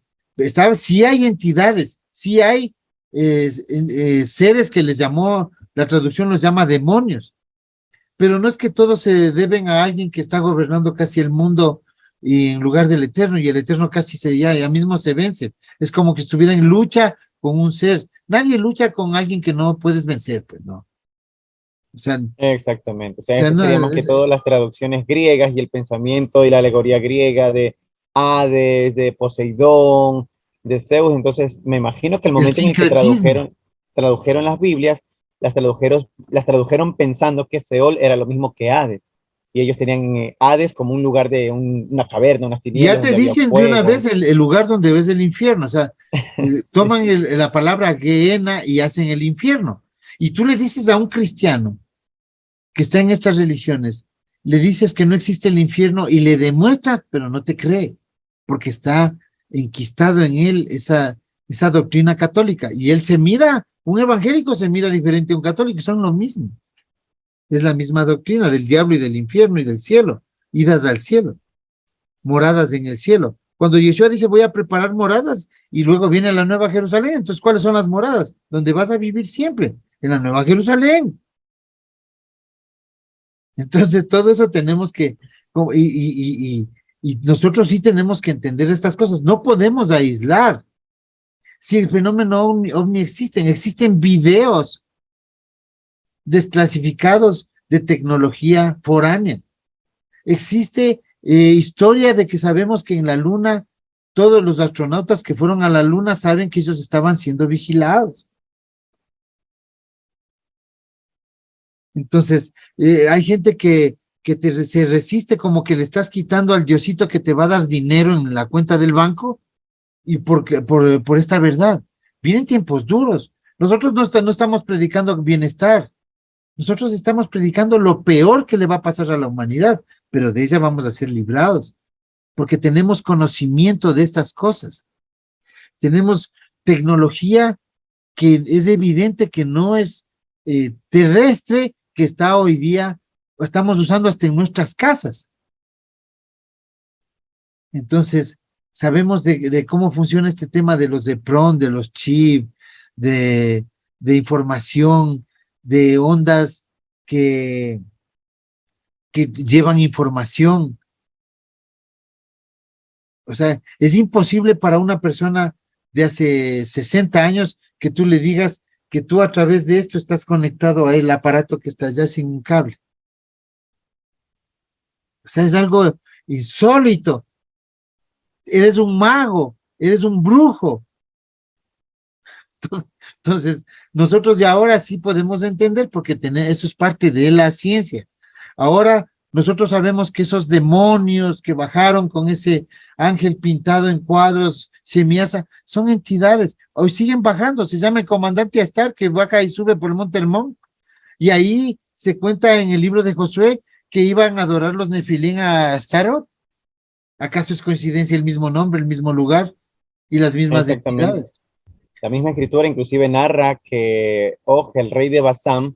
sí hay entidades, sí hay seres que les llamó, la traducción los llama demonios, pero no es que todos se deben a alguien que está gobernando casi el mundo y en lugar del Eterno, y el Eterno casi ya mismo se vence. Es como que estuviera en lucha con un ser. Nadie lucha con alguien que no puedes vencer, pues no. Exactamente. O O sea, sea esto no, sería más que todo las traducciones griegas y el pensamiento y la alegoría griega de Hades, de Poseidón, de Zeus. Entonces, me imagino que el el momento en el que sincretismo. tradujeron las Biblias, las tradujeron pensando que Seol era lo mismo que Hades. Y ellos tenían Hades como un lugar de una caverna, unas Y ya tinieblas te donde había dicen de una vez fuego. el lugar donde ves el infierno. O sea, Sí, toman la palabra Gehenna y hacen el infierno. Y tú le dices a un cristiano que está en estas religiones, le dices que no existe el infierno y le demuestras, pero no te cree, porque está enquistado en él esa doctrina católica. Y él se mira, un evangélico se mira diferente a un católico, son lo mismo. Es la misma doctrina del diablo y del infierno y del cielo, idas al cielo, moradas en el cielo. Cuando Yeshua dice voy a preparar moradas y luego viene la Nueva Jerusalén, entonces ¿cuáles son las moradas? Donde vas a vivir siempre, en la Nueva Jerusalén. Entonces, todo eso tenemos que, y nosotros sí tenemos que entender estas cosas. No podemos aislar. Si el fenómeno ovni existen videos desclasificados de tecnología foránea. Existe historia de que sabemos que en la Luna, todos los astronautas que fueron a la Luna saben que ellos estaban siendo vigilados. Entonces, hay gente que se resiste como que le estás quitando al diosito que te va a dar dinero en la cuenta del banco y por esta verdad. Vienen tiempos duros. Nosotros no estamos predicando bienestar. Nosotros estamos predicando lo peor que le va a pasar a la humanidad, pero de ella vamos a ser librados, porque tenemos conocimiento de estas cosas. Tenemos tecnología que es evidente que no es terrestre, que está hoy día, estamos usando hasta en nuestras casas. Entonces, sabemos de cómo funciona este tema de los EPRON, de los chips, de información, de ondas que, que llevan información. O sea, es imposible para una persona de hace 60 años que tú le digas que tú a través de esto estás conectado a el aparato que está allá sin un cable. O sea, es algo insólito. Eres un mago, eres un brujo. Entonces, nosotros ya ahora sí podemos entender porque eso es parte de la ciencia. Ahora nosotros sabemos que esos demonios que bajaron con ese ángel pintado en cuadros, Shemiasa, son entidades. Hoy siguen bajando, se llama el comandante Astar que baja y sube por el Monte Hermón. Y ahí se cuenta en el libro de Josué que iban a adorar los Nefilín a Astarot. ¿Acaso es coincidencia el mismo nombre, el mismo lugar y las mismas exactamente. entidades? La misma escritura inclusive narra que Og, el rey de Basán,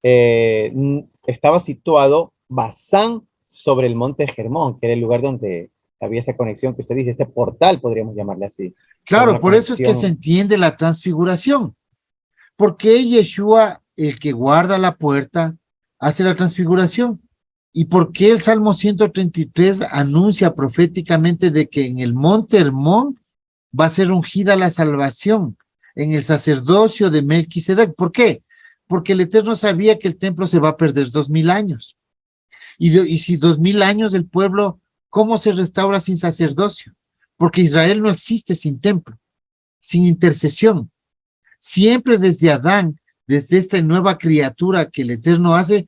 estaba situado Basán sobre el monte Hermón, que era el lugar donde había esa conexión que usted dice, este portal, podríamos llamarle así. Era Claro, una por eso es que se conexión. entiende la transfiguración. ¿Por qué Yeshua, el que guarda la puerta, hace la transfiguración? ¿Y por qué el Salmo 133 anuncia proféticamente de que en el monte Hermón va a ser ungida la salvación en el sacerdocio de Melquisedec? ¿Por qué? Porque el Eterno sabía que el templo se va a perder 2000 años. Y si 2000 años el pueblo, ¿cómo se restaura sin sacerdocio? Porque Israel no existe sin templo, sin intercesión. Siempre desde Adán, desde esta nueva criatura que el Eterno hace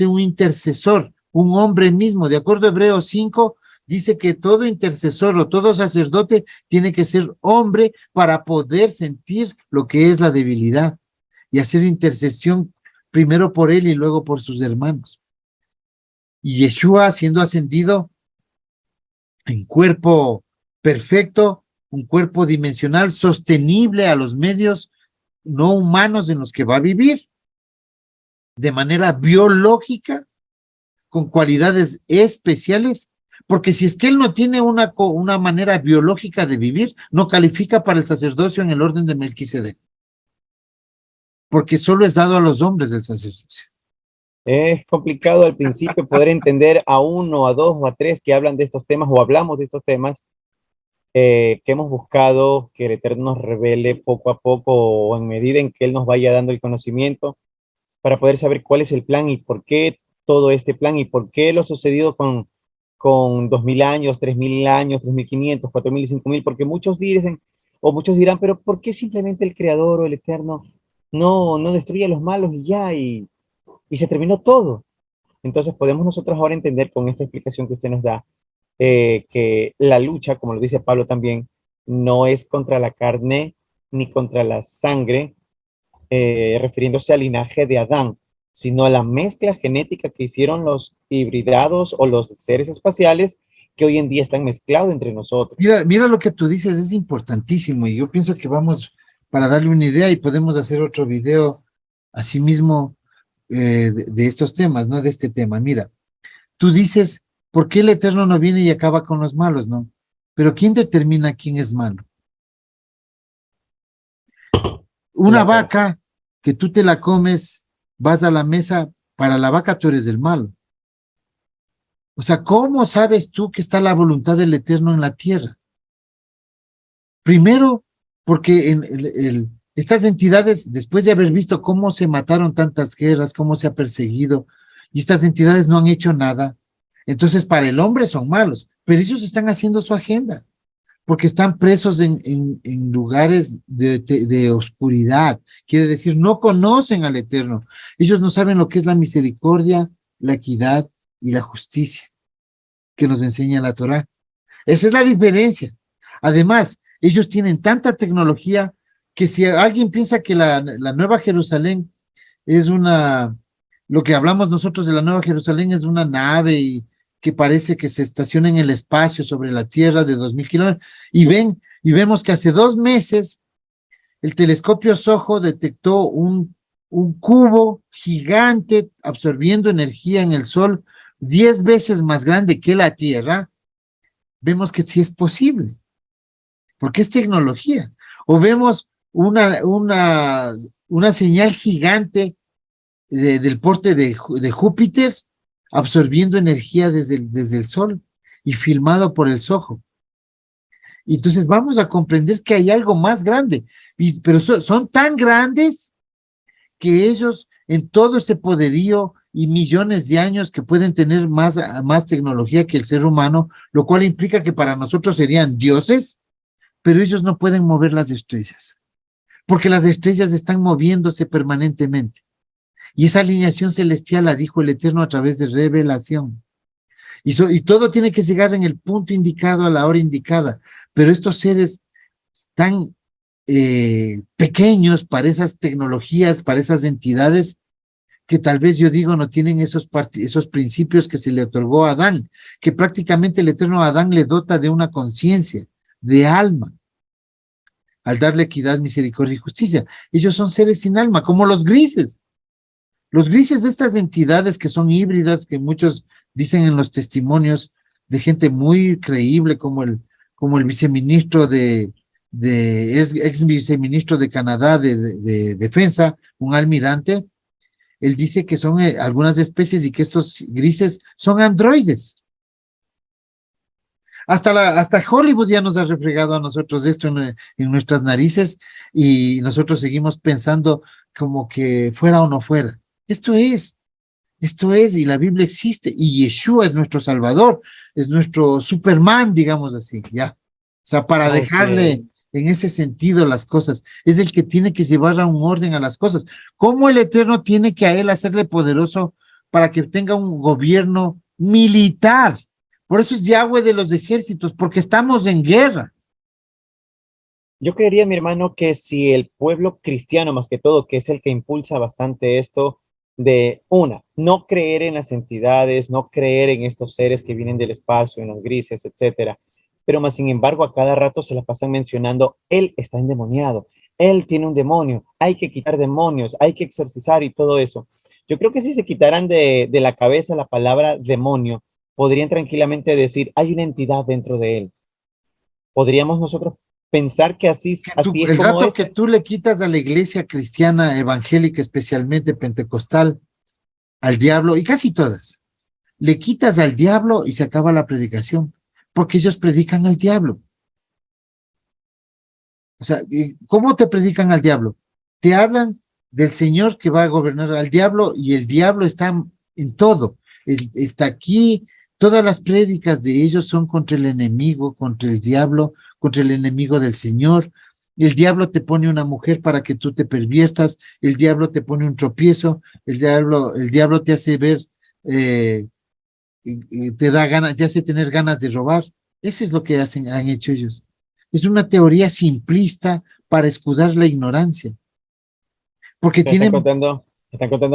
un intercesor, un hombre mismo. De acuerdo a Hebreos 5, dice que todo intercesor o todo sacerdote tiene que ser hombre para poder sentir lo que es la debilidad y hacer intercesión primero por él y luego por sus hermanos. Y Yeshua siendo ascendido en cuerpo perfecto, un cuerpo dimensional, sostenible a los medios no humanos en los que va a vivir, de manera biológica, con cualidades especiales, porque si es que él no tiene una manera biológica de vivir, no califica para el sacerdocio en el orden de Melquisedec, porque solo es dado a los hombres del sacerdocio. Es complicado al principio poder entender a uno, a dos o a tres que hablan de estos temas o hablamos de estos temas, que hemos buscado que el Eterno nos revele poco a poco o en medida en que Él nos vaya dando el conocimiento para poder saber cuál es el plan y por qué todo este plan y por qué lo sucedido con 2000 años, 3000 años, 3500, 4000 y 5000, porque muchos dicen o muchos dirán, pero ¿por qué simplemente el Creador o el Eterno no destruye a los malos y ya y se terminó todo? Entonces podemos nosotros ahora entender con esta explicación que usted nos da, que la lucha, como lo dice Pablo también, no es contra la carne ni contra la sangre, refiriéndose al linaje de Adán, sino a la mezcla genética que hicieron los hibridados o los seres espaciales que hoy en día están mezclados entre nosotros. Mira lo que tú dices, es importantísimo y yo pienso que vamos para darle una idea y podemos hacer otro video asimismo de estos temas, ¿no? De este tema. Mira, tú dices, ¿por qué el Eterno no viene y acaba con los malos, no? Pero ¿quién determina quién es malo? Una La per- vaca que tú te la comes, vas a la mesa, para la vaca tú eres el malo. O sea, ¿cómo sabes tú que está la voluntad del Eterno en la tierra? Primero, porque estas entidades, después de haber visto cómo se mataron tantas guerras, cómo se ha perseguido, y estas entidades no han hecho nada, entonces para el hombre son malos, pero ellos están haciendo su agenda, porque están presos en lugares de oscuridad. Quiere decir, no conocen al Eterno. Ellos no saben lo que es la misericordia, la equidad y la justicia que nos enseña la Torá. Esa es la diferencia. Además, ellos tienen tanta tecnología que si alguien piensa que la Nueva Jerusalén es lo que hablamos nosotros de la Nueva Jerusalén es una nave y que parece que se estaciona en el espacio sobre la Tierra de 2000 kilómetros, y vemos que hace 2 meses el telescopio SOHO detectó un cubo gigante absorbiendo energía en el Sol 10 veces más grande que la Tierra. Vemos que sí es posible, porque es tecnología. O vemos una señal gigante del porte de Júpiter absorbiendo energía desde el Sol y filmado por el SOHO. Y entonces vamos a comprender que hay algo más grande, pero son tan grandes que ellos en todo este poderío y millones de años que pueden tener más tecnología que el ser humano, lo cual implica que para nosotros serían dioses, pero ellos no pueden mover las estrellas, porque las estrellas están moviéndose permanentemente. Y esa alineación celestial la dijo el Eterno a través de revelación. Y todo tiene que llegar en el punto indicado a la hora indicada. Pero estos seres tan pequeños para esas tecnologías, para esas entidades, que tal vez yo digo no tienen esos principios que se le otorgó a Adán, que prácticamente el Eterno a Adán le dota de una conciencia, de alma. al darle equidad, misericordia y justicia. Ellos son seres sin alma, como los grises. Los grises de estas entidades que son híbridas, que muchos dicen en los testimonios de gente muy creíble, como el viceministro ex viceministro de Canadá de Defensa, un almirante, él dice que son algunas especies y que estos grises son androides. Hasta Hollywood ya nos ha refregado a nosotros esto en nuestras narices y nosotros seguimos pensando como que fuera o no fuera. Esto es, y la Biblia existe, y Yeshua es nuestro Salvador, es nuestro Superman, digamos así, ya. O sea, para dejarle en ese sentido las cosas, es el que tiene que llevar a un orden a las cosas. ¿Cómo el Eterno tiene que a él hacerle poderoso para que tenga un gobierno militar? Por eso es Yahweh de los ejércitos, porque estamos en guerra. Yo creería, mi hermano, que si el pueblo cristiano, más que todo, que es el que impulsa bastante esto, de no creer en las entidades, no creer en estos seres que vienen del espacio, en los grises, etcétera, pero más sin embargo a cada rato se la pasan mencionando, él está endemoniado, él tiene un demonio, hay que quitar demonios, hay que exorcizar y todo eso. Yo creo que si se quitaran de la cabeza la palabra demonio, podrían tranquilamente decir, hay una entidad dentro de él. Podríamos nosotros pensar que así es El como rato que es. tú le quitas a la iglesia cristiana, evangélica, especialmente pentecostal, al diablo, y casi todas, le quitas al diablo y se acaba la predicación, porque ellos predican al diablo. O sea, ¿cómo te predican al diablo? Te hablan del Señor que va a gobernar al diablo y el diablo está en todo. Está aquí, todas las prédicas de ellos son contra el enemigo, contra el diablo, contra el enemigo del Señor. El diablo te pone una mujer para que tú te perviertas, el diablo te pone un tropiezo, el diablo te hace ver, te da ganas, te hace tener ganas de robar. Eso es lo que han hecho ellos. Es una teoría simplista para escudar la ignorancia. Porque Están contando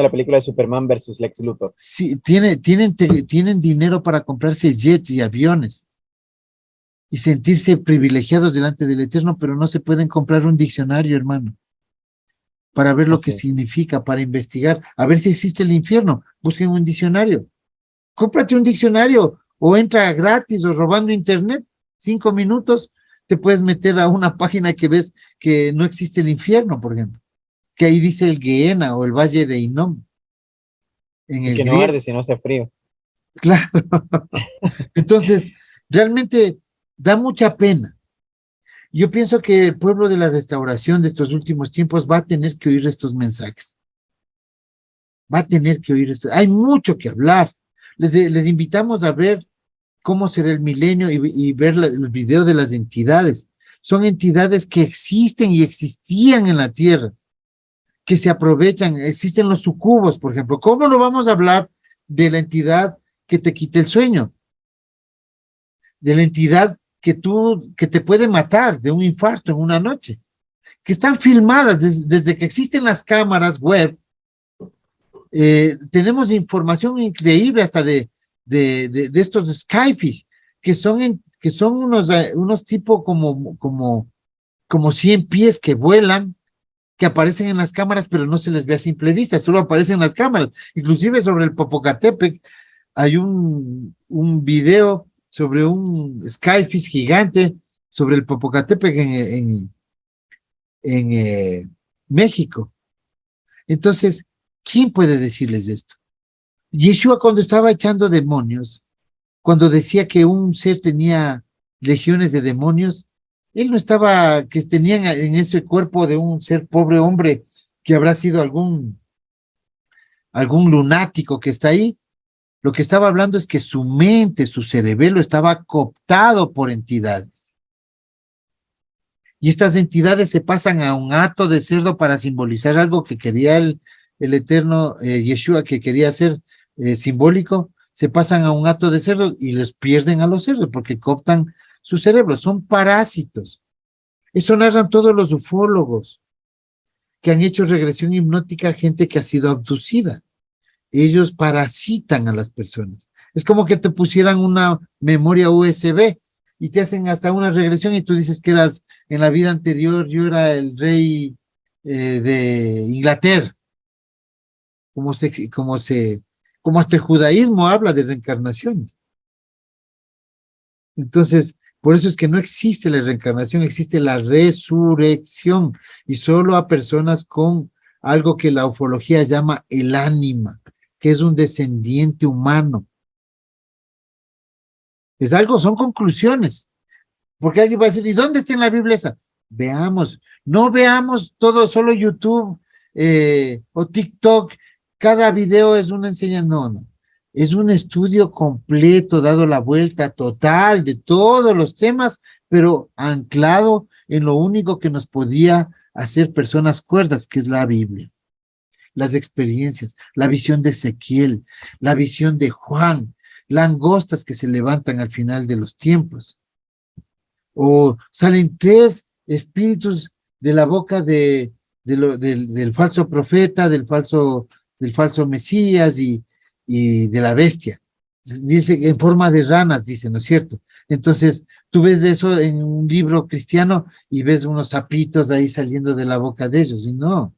la película de Superman versus Lex Luthor. sí, tienen dinero para comprarse jets y aviones y sentirse privilegiados delante del Eterno, pero no se pueden comprar un diccionario, hermano, para ver lo que Así. significa, para investigar, a ver si existe el infierno. Busquen un diccionario. Cómprate un diccionario o entra gratis o robando internet, 5 minutos, te puedes meter a una página que ves que no existe el infierno, por ejemplo, que ahí dice el Gehenna o el Valle de Hinnom, en Y el que no griego, arde si no hace frío. claro. Entonces, realmente da mucha pena. Yo pienso que el pueblo de la restauración de estos últimos tiempos va a tener que oír estos mensajes. Va a tener que oír esto. Hay mucho que hablar. Les invitamos a ver cómo será el milenio y ver el video de las entidades. Son entidades que existen y existían en la tierra, que se aprovechan. Existen los sucubos, por ejemplo. ¿Cómo no vamos a hablar de la entidad que te quita el sueño? De la entidad que te puede matar de un infarto en una noche, que están filmadas desde que existen las cámaras web. Tenemos información increíble hasta de estos Skypes, que son unos tipos como 100 pies que vuelan, que aparecen en las cámaras, pero no se les ve a simple vista, solo aparecen en las cámaras. Inclusive sobre el Popocatépetl hay un video sobre un Skyfish gigante sobre el Popocatépetl en México. Entonces, ¿quién puede decirles esto? Yeshua, cuando estaba echando demonios, cuando decía que un ser tenía legiones de demonios, él no estaba, que tenían en ese cuerpo de un ser pobre hombre que habrá sido algún lunático que está ahí. Lo que estaba hablando es que su mente, su cerebelo estaba cooptado por entidades. Y estas entidades se pasan a un hato de cerdo para simbolizar algo que quería el eterno Yeshua, que quería hacer simbólico. Se pasan a un hato de cerdo y les pierden a los cerdos porque cooptan su cerebro. Son parásitos. Eso narran todos los ufólogos que han hecho regresión hipnótica a gente que ha sido abducida. Ellos parasitan a las personas. Es como que te pusieran una memoria USB y te hacen hasta una regresión y tú dices que eras, en la vida anterior, yo era el rey de Inglaterra, como se, como se, como hasta el judaísmo habla de reencarnaciones. Entonces, por eso es que no existe la reencarnación, existe la resurrección, y solo a personas con algo que la ufología llama el ánima, que es un descendiente humano. Es algo, son conclusiones, porque alguien va a decir, ¿y dónde está en la Biblia esa? Veamos, no veamos todo, solo YouTube o TikTok, cada video es una enseñanza, no, no. Es un estudio completo, dado la vuelta total de todos los temas, pero anclado en lo único que nos podía hacer personas cuerdas, que es la Biblia. Las experiencias, la visión de Ezequiel, la visión de Juan, langostas que se levantan al final de los tiempos. O salen tres espíritus de la boca del falso profeta, del falso Mesías y de la bestia. Dice en forma de ranas, dice, ¿no es cierto? Entonces, tú ves eso en un libro cristiano y ves unos sapitos ahí saliendo de la boca de ellos, y no,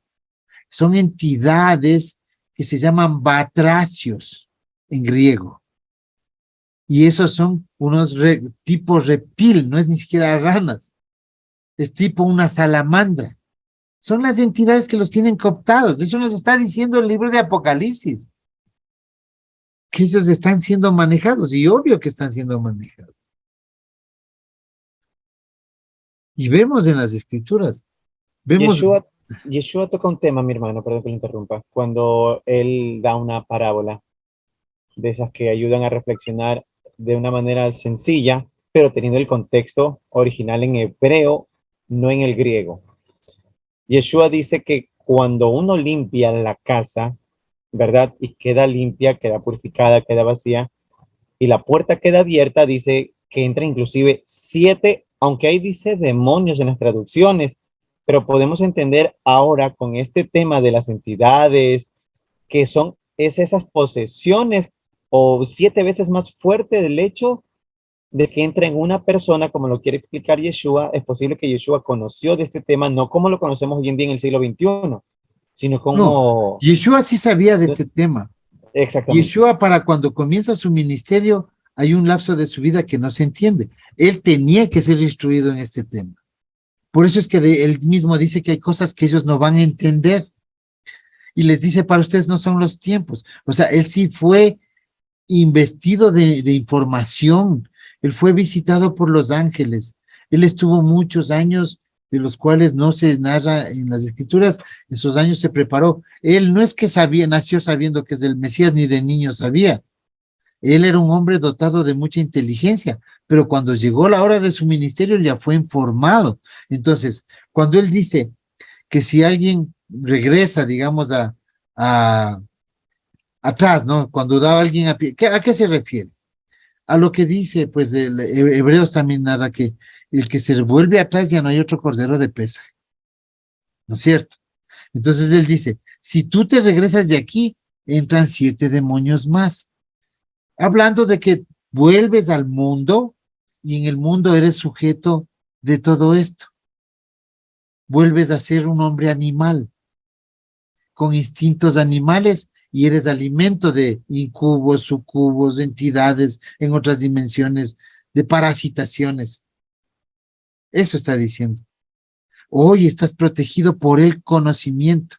son entidades que se llaman batracios en griego. Y esos son unos tipos reptil, no es ni siquiera ranas, es tipo una salamandra. Son las entidades que los tienen cooptados. Eso nos está diciendo el libro de Apocalipsis, que ellos están siendo manejados, y obvio que están siendo manejados. Y vemos en las escrituras, vemos, Yeshua, Yeshua toca un tema, mi hermano, perdón que lo interrumpa, cuando él da una parábola de esas que ayudan a reflexionar de una manera sencilla, pero teniendo el contexto original en hebreo, no en el griego. Yeshua dice que cuando uno limpia la casa, ¿verdad? Y queda limpia, queda purificada, queda vacía, y la puerta queda abierta, dice que entra inclusive 7, aunque ahí dice demonios en las traducciones, pero podemos entender ahora con este tema de las entidades, que son esas posesiones o 7 veces más fuerte del hecho de que entre en una persona, como lo quiere explicar Yeshua. Es posible que Yeshua conoció de este tema, no como lo conocemos hoy en día en el siglo XXI, sino no, como... Yeshua sí sabía de este tema. Exactamente. Yeshua, para cuando comienza su ministerio, hay un lapso de su vida que no se entiende. Él tenía que ser instruido en este tema. Por eso es que él mismo dice que hay cosas que ellos no van a entender. Y les dice, para ustedes no son los tiempos. O sea, él sí fue investido de información. Él fue visitado por los ángeles. Él estuvo muchos años, de los cuales no se narra en las escrituras. En esos años se preparó. Él no es que sabía, nació sabiendo que es el Mesías, ni de niño sabía. Él era un hombre dotado de mucha inteligencia, pero cuando llegó la hora de su ministerio ya fue informado. Entonces, cuando él dice que si alguien regresa, digamos, a atrás, ¿no? Cuando da a alguien a pie, ¿a qué se refiere? A lo que dice, pues, el Hebreos también narra que el que se vuelve atrás ya no hay otro cordero de pesa, ¿no es cierto? Entonces él dice, si tú te regresas de aquí, entran 7 demonios más. Hablando de que vuelves al mundo y en el mundo eres sujeto de todo esto. Vuelves a ser un hombre animal, con instintos animales, y eres alimento de incubos, sucubos, entidades en otras dimensiones, de parasitaciones. Eso está diciendo. Hoy estás protegido por el conocimiento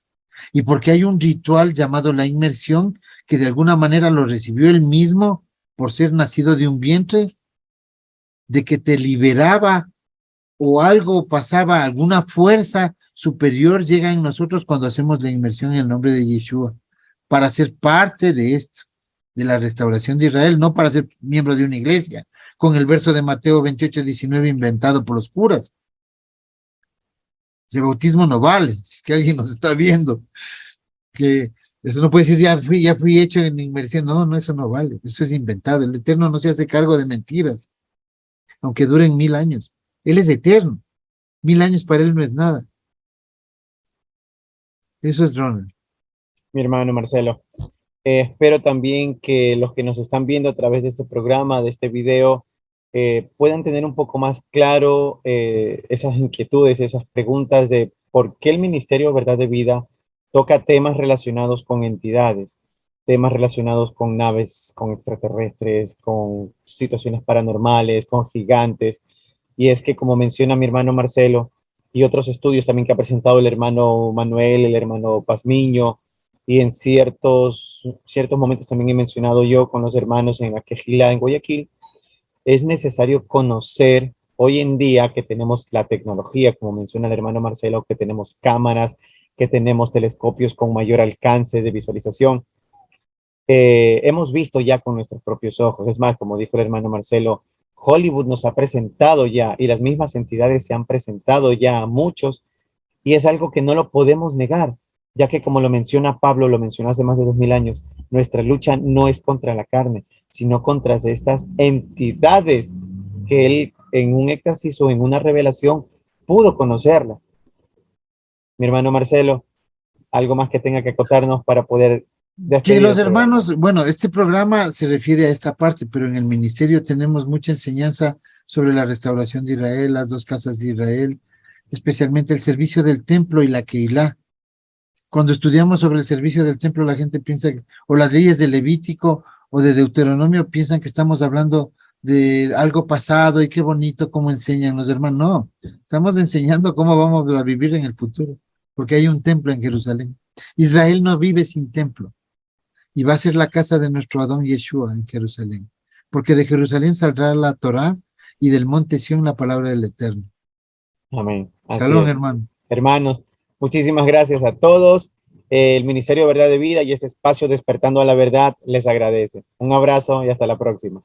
y porque hay un ritual llamado la inmersión que de alguna manera lo recibió él mismo por ser nacido de un vientre, de que te liberaba o algo pasaba, alguna fuerza superior llega en nosotros cuando hacemos la inmersión en el nombre de Yeshua, para ser parte de esto, de la restauración de Israel, no para ser miembro de una iglesia, con el verso de Mateo 28:19 inventado por los curas. Ese bautismo no vale, si es que alguien nos está viendo, que eso no puede decir, ya fui hecho en inmersión, no, no, eso no vale, eso es inventado, el Eterno no se hace cargo de mentiras, aunque duren 1000 años, Él es eterno, 1000 años para Él no es nada. Eso es Ronald. Mi hermano Marcelo. Espero también que los que nos están viendo a través de este programa, de este video, puedan tener un poco más claro esas inquietudes, esas preguntas de por qué el Ministerio Verdad de Vida toca temas relacionados con entidades, temas relacionados con naves, con extraterrestres, con situaciones paranormales, con gigantes. Y es que, como menciona mi hermano Marcelo, y otros estudios también que ha presentado el hermano Manuel, el hermano Pazmiño, y en ciertos momentos también he mencionado yo con los hermanos en la Quejila, en Guayaquil, es necesario conocer hoy en día que tenemos la tecnología, como menciona el hermano Marcelo, que tenemos cámaras, que tenemos telescopios con mayor alcance de visualización. Hemos visto ya con nuestros propios ojos. Es más, como dijo el hermano Marcelo, Hollywood nos ha presentado ya y las mismas entidades se han presentado ya a muchos y es algo que no lo podemos negar, ya que como lo menciona Pablo, lo mencionó hace más de 2000 años, nuestra lucha no es contra la carne, sino contra estas entidades que él en un éxtasis o en una revelación pudo conocerla. Mi hermano Marcelo, algo más que tenga que acotarnos para poder Que despedir el los programa. hermanos, bueno, este programa se refiere a esta parte, pero en el ministerio tenemos mucha enseñanza sobre la restauración de Israel, las dos casas de Israel, especialmente el servicio del templo y la Keilah. Cuando estudiamos sobre el servicio del templo, la gente piensa, o las leyes de Levítico o de Deuteronomio, piensan que estamos hablando de algo pasado y qué bonito cómo enseñan los hermanos. No, estamos enseñando cómo vamos a vivir en el futuro, porque hay un templo en Jerusalén. Israel no vive sin templo y va a ser la casa de nuestro Adón Yeshua en Jerusalén, porque de Jerusalén saldrá la Torá y del monte Sión la palabra del Eterno. Amén. Así Shalom, es. hermano. Hermanos, muchísimas gracias a todos. El Ministerio Verdad de Vida y este espacio Despertando a la Verdad les agradece. Un abrazo y hasta la próxima.